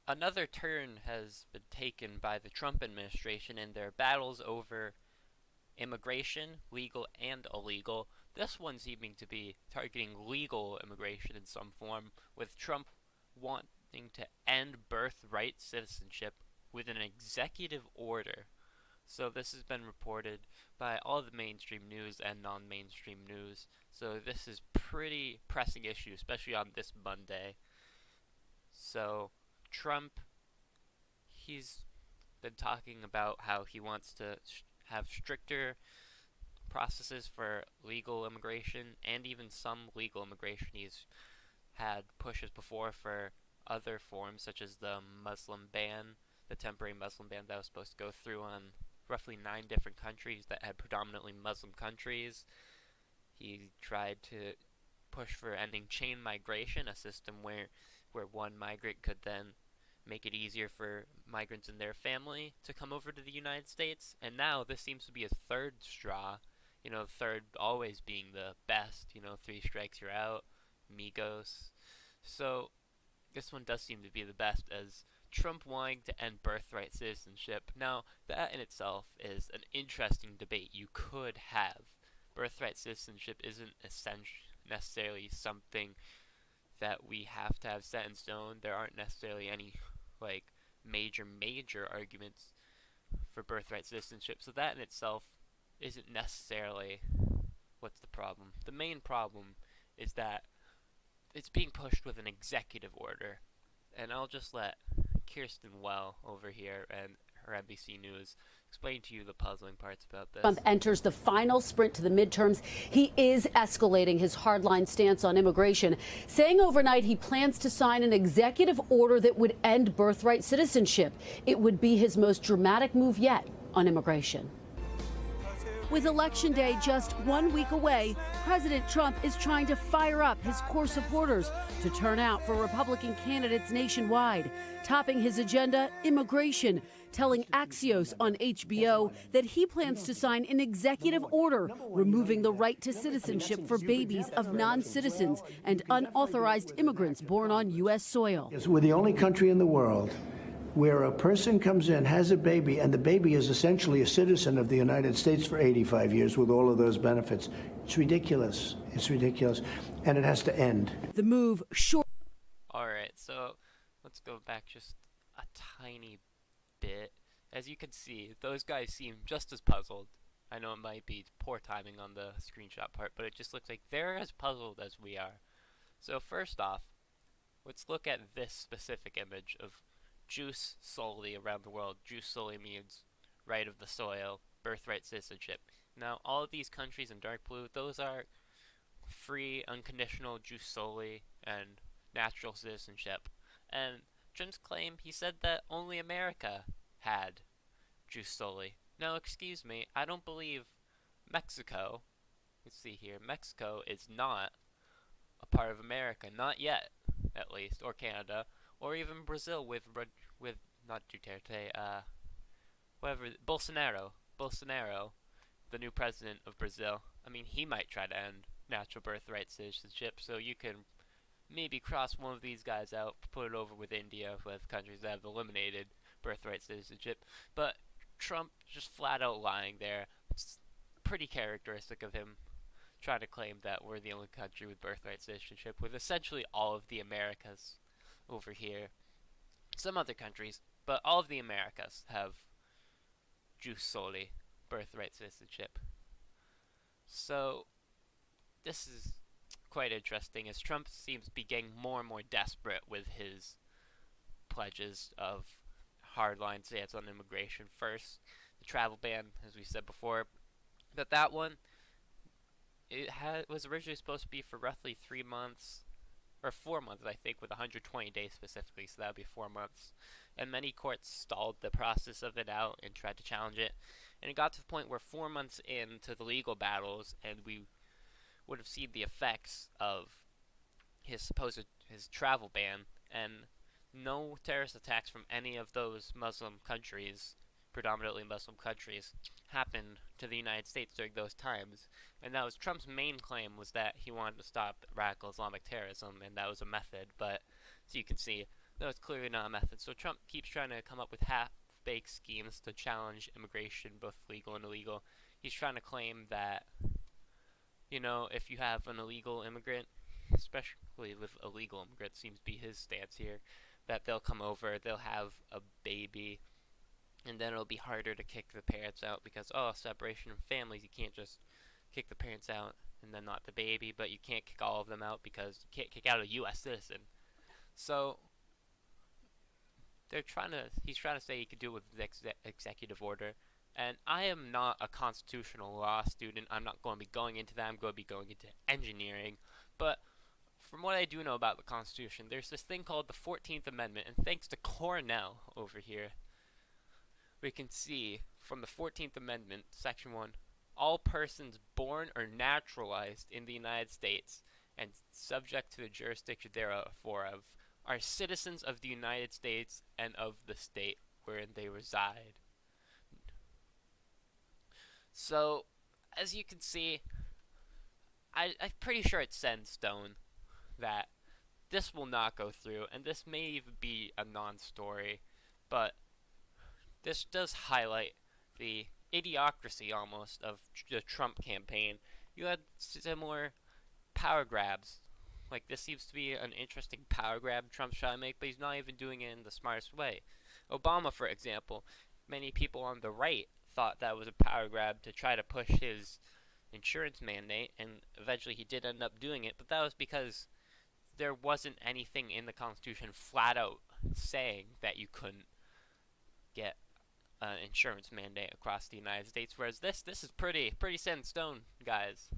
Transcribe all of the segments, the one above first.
another turn has been taken by the Trump administration in their battles over immigration, legal and illegal. This one seeming to be targeting legal immigration in some form, with Trump wanting to end birthright citizenship with an executive order. So this has been reported by all the mainstream news and non-mainstream news. So this is pretty pressing issue, especially on this Monday. So Trump, he's been talking about how he wants to have stricter processes for legal immigration and even some legal immigration. He's had pushes before for other forms, such as the Muslim ban, the temporary Muslim ban that was supposed to go through on roughly 9 different countries that had predominantly Muslim countries. He tried to push for ending chain migration, a system where one migrant could then make it easier for migrants and their family to come over to the United States. And now this seems to be a third straw. Third always being the best. 3 strikes you're out, Migos. So this one does seem to be the best, as Trump wanting to end birthright citizenship. Now, that in itself is an interesting debate you could have. Birthright citizenship isn't necessarily something that we have to have set in stone. There aren't necessarily any major arguments for birthright citizenship. So that in itself isn't necessarily what's the problem. The main problem is that it's being pushed with an executive order. And I'll just let Kirsten Well over here and her NBC News explain to you the puzzling parts about this. Trump enters the final sprint to the midterms. He is escalating his hardline stance on immigration, saying overnight he plans to sign an executive order that would end birthright citizenship. It would be his most dramatic move yet on immigration. With Election Day just 1 week away, President Trump is trying to fire up his core supporters to turn out for Republican candidates nationwide. Topping his agenda, immigration, telling Axios on HBO that he plans to sign an executive order removing the right to citizenship for babies of non-citizens and unauthorized immigrants born on U.S. soil. Yes, we're the only country in the world where a person comes in, has a baby, and the baby is essentially a citizen of the United States for 85 years with all of those benefits. It's ridiculous. It's ridiculous. And it has to end. The move short. Alright, so let's go back just a tiny bit. As you can see, those guys seem just as puzzled. I know it might be poor timing on the screenshot part, but it just looks like they're as puzzled as we are. So first off, let's look at this specific image of jus soli around the world. Jus soli means right of the soil, birthright citizenship. Now, all of these countries in dark blue, those are free, unconditional jus soli and natural citizenship. And Trump's claim, he said that only America had jus soli. Now, excuse me, I don't believe Mexico, let's see here, Mexico is not a part of America, not yet, at least, or Canada, or even Brazil with not Duterte, whatever, Bolsonaro, the new president of Brazil. I mean, he might try to end natural birthright citizenship, so you can maybe cross one of these guys out, put it over with India, with countries that have eliminated birthright citizenship. But Trump just flat out lying there. It's pretty characteristic of him, trying to claim that we're the only country with birthright citizenship, with essentially all of the Americas over here. Some other countries, but all of the Americas have jus soli, birthright citizenship. So this is quite interesting, as Trump seems to be getting more and more desperate with his pledges of hardline stance on immigration. First, the travel ban, as we said before, but that one, was originally supposed to be for roughly 3 months, or 4 months, I think, with 120 days specifically, so that would be 4 months. And many courts stalled the process of it out and tried to challenge it. And it got to the point where 4 months into the legal battles, and we would have seen the effects of his travel ban, and no terrorist attacks from any of those Muslim countries, predominantly Muslim countries, happened to the United States during those times. And that was Trump's main claim, was that he wanted to stop radical Islamic terrorism, and that was a method. But, as you can see, though it's clearly not a method. So Trump keeps trying to come up with half-baked schemes to challenge immigration, both legal and illegal. He's trying to claim that, if you have an illegal immigrant, especially with illegal immigrants, seems to be his stance here, that they'll come over, they'll have a baby, and then it'll be harder to kick the parents out because, separation of families, you can't just kick the parents out and then not the baby, but you can't kick all of them out because you can't kick out a U.S. citizen. So he's trying to say he could do it with executive order. And I am not a constitutional law student. I'm not going to be going into that. I'm going to be going into engineering. But from what I do know about the Constitution, there's this thing called the 14th Amendment. And thanks to Cornell over here, we can see from the 14th Amendment, Section 1, all persons born or naturalized in the United States and subject to the jurisdiction thereof are citizens of the United States and of the state wherein they reside. So, as you can see, I'm pretty sure it's set in stone that this will not go through, and this may even be a non-story, but this does highlight the idiocracy almost of the Trump campaign. You had similar power grabs. Like, this seems to be an interesting power grab Trump's trying to make, but he's not even doing it in the smartest way. Obama, for example, many people on the right thought that was a power grab to try to push his insurance mandate, and eventually he did end up doing it, but that was because there wasn't anything in the Constitution flat out saying that you couldn't get an insurance mandate across the United States, whereas this is pretty set in stone, guys.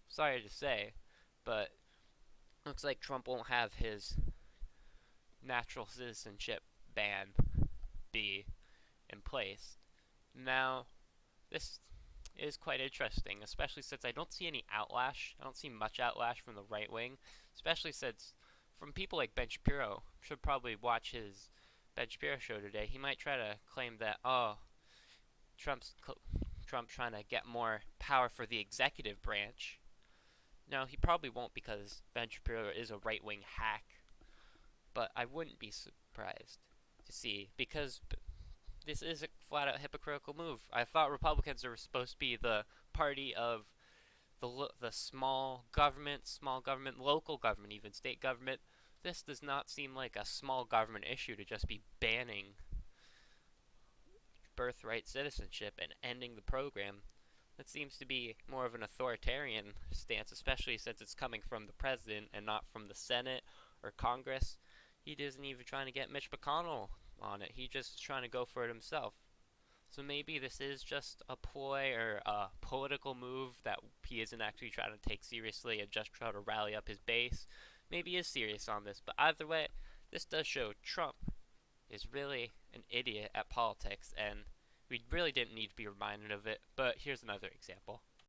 Sorry to say, but looks like Trump won't have his natural citizenship ban be in place. Now, this is quite interesting, especially since I don't see any outlash. I don't see much outlash from the right wing, especially since from people like Ben Shapiro. Should probably watch his Ben Shapiro show today. He might try to claim that, Trump's trying to get more power for the executive branch. No, he probably won't because Ben Shapiro is a right-wing hack, but I wouldn't be surprised to see, because this is a flat-out hypocritical move. I thought Republicans were supposed to be the party of the small government, local government, even state government. This does not seem like a small government issue to just be banning birthright citizenship and ending the program. That seems to be more of an authoritarian stance, especially since it's coming from the president and not from the Senate or Congress. He isn't even trying to get Mitch McConnell on it. He just is trying to go for it himself. So maybe this is just a ploy or a political move that he isn't actually trying to take seriously and just try to rally up his base. Maybe he is serious on this, but either way, this does show Trump is really an idiot at politics, and we really didn't need to be reminded of it. But here's another example.